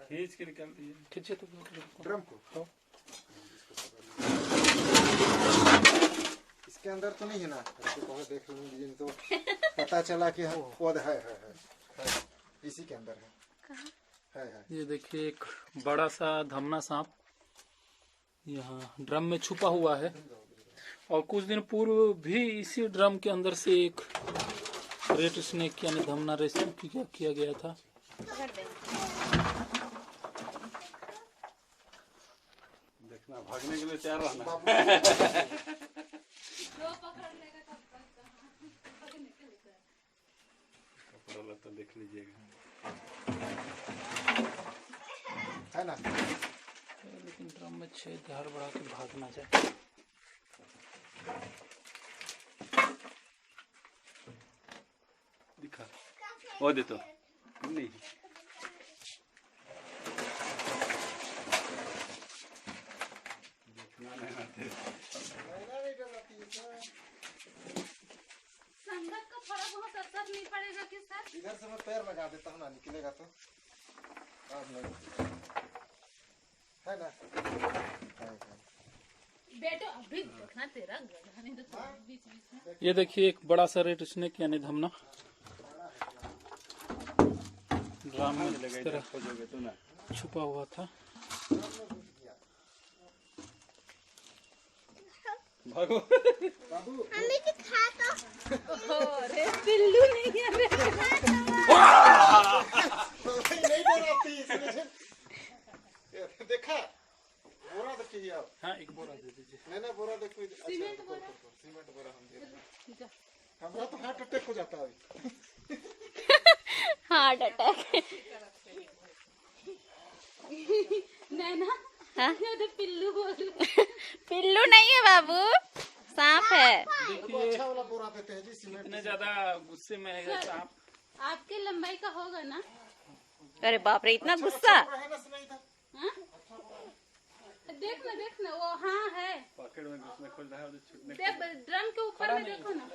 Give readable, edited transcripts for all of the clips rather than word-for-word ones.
खींच के निकाल दीजिए, खींचे तो ड्रम को। इसके अंदर तो नहीं है ना, देख लीजिए तो पता चला कि पौध है इसी के अंदर है। ये देखिए एक बड़ा सा धमना सांप यहाँ ड्रम में छुपा हुआ है, और कुछ दिन पूर्व भी इसी ड्रम के अंदर से एक रेड स्नेक यानी धमना रेस्क्यू किया गया था। देखना, भागने के लिए तैयार रहना। तो देख लीजिएगा, है ना, लेकिन ड्रम में छेद हर बढ़ा के भागना चाहिए। दिखा वो दे तो नहीं, संगत का थोड़ा बहुत असर नहीं पड़ेगा कि सर? इधर से मैं पैर लगा देता हूँ ना, निकलेगा तो है ना। बेटो अभी देखना तेरा नहीं तो बीच में। ये देखिए एक बड़ा सा रेड स्नेक यानी धमना ड्रम में इस तरह छुपा हुआ था। भागो हमें तो खा तो अरे पिल्लू नहीं है रे। देखा बोरा देखिए आप। हाँ एक बोरा दे दीजिए। नहीं बोरा देखो, सीमेंट बोरा हम दे रहे। हमारा तो हार्ट अटैक हो जाता है। हार्ट अटैक नैना। हाँ? तो पिल्लू बोल। पिल्लू नहीं है बाबू, सांप है। देखिए अच्छा वाला बोरा देते हैं जी, सीमेंट। इतने ज्यादा गुस्से में है सांप। आपके लंबाई का होगा ना? अरे बाप रे, इतना गुस्सा। देखना वो हाँ है। पॉकेट में घुसने खोल रहा है, उधर छूटने देख ड्रम के ऊपर में देखो ना।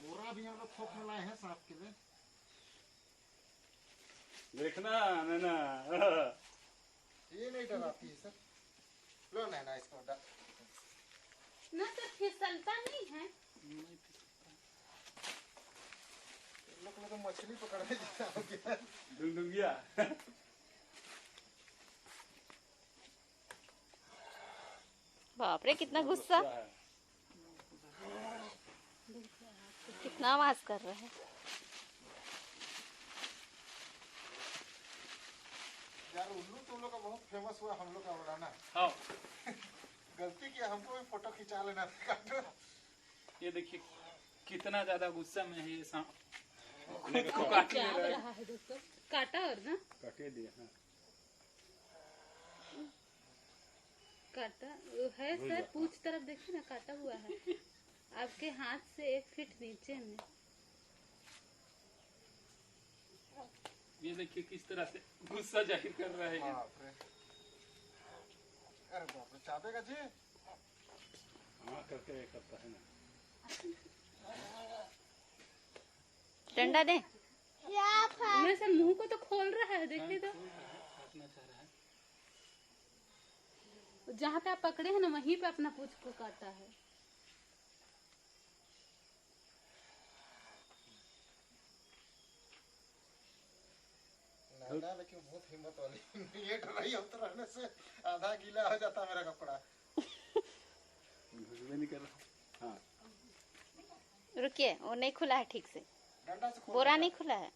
बोरा भी हम लोग थोक में लाए हैं सांप के लिए। देखना नैना, ये नहीं डराती है सर। लो नैना इसको ना तो फिसलता नहीं है। लोग तो मछली पकड़ने जैसा हो गया। डुंडुंगिया। बाप रे कितना गुस्सा, कितना आवाज कर रहा है। यार उल्लू तुम लोग का बहुत फेमस हुआ, हम लोग का उड़ाना। हाँ गलती किया, हमको भी फोटो खिंचा लेना था। ये देखिए कितना ज्यादा गुस्सा में है ये सांप। खुद को काट रहा है दोस्तों, काटा और ना काटे दिया। हाँ काटा है सर, पूछ तरफ देखिए ना, काटा हुआ है आपके हाथ से 1 फीट नीचे में। ये देखिए किस तरह से गुस्सा जाहिर कर रहा है। अरे बाप रे, चापेगा जी। हाँ करके करता है ना। डंडा दे। मैं सर मुंह को तो खोल रहा है, देखिए तो जहाँ पे आप पकड़े हैं ना वहीं पे अपना पूंछ को काटा है। नैना लेकिन बहुत हिम्मत वाली। ये डराई होता रहने से आधा गीला हो जाता मेरा कपड़ा। नहीं कर रहा। हाँ रुकिए, वो नहीं खुला है ठीक से, डंडा से खोल बोरा नहीं खुला है।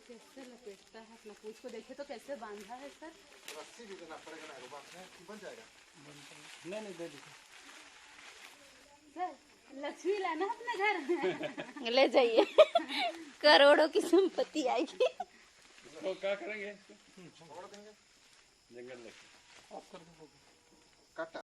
कैसे लपेटता है अपना पूंछ को, देखे तो कैसे बांधा है सर। रस्सी भी देना पड़ेगा ना, रुबाब है, बन जाएगा। नहीं दे दीजिए सर लक्ष्मी लाना अपने घर। ले जाइए। करोड़ों की संपत्ति आएगी। तो क्या करेंगे इसको? छोड़ देंगे जंगल में ऑफ कर दो। काटा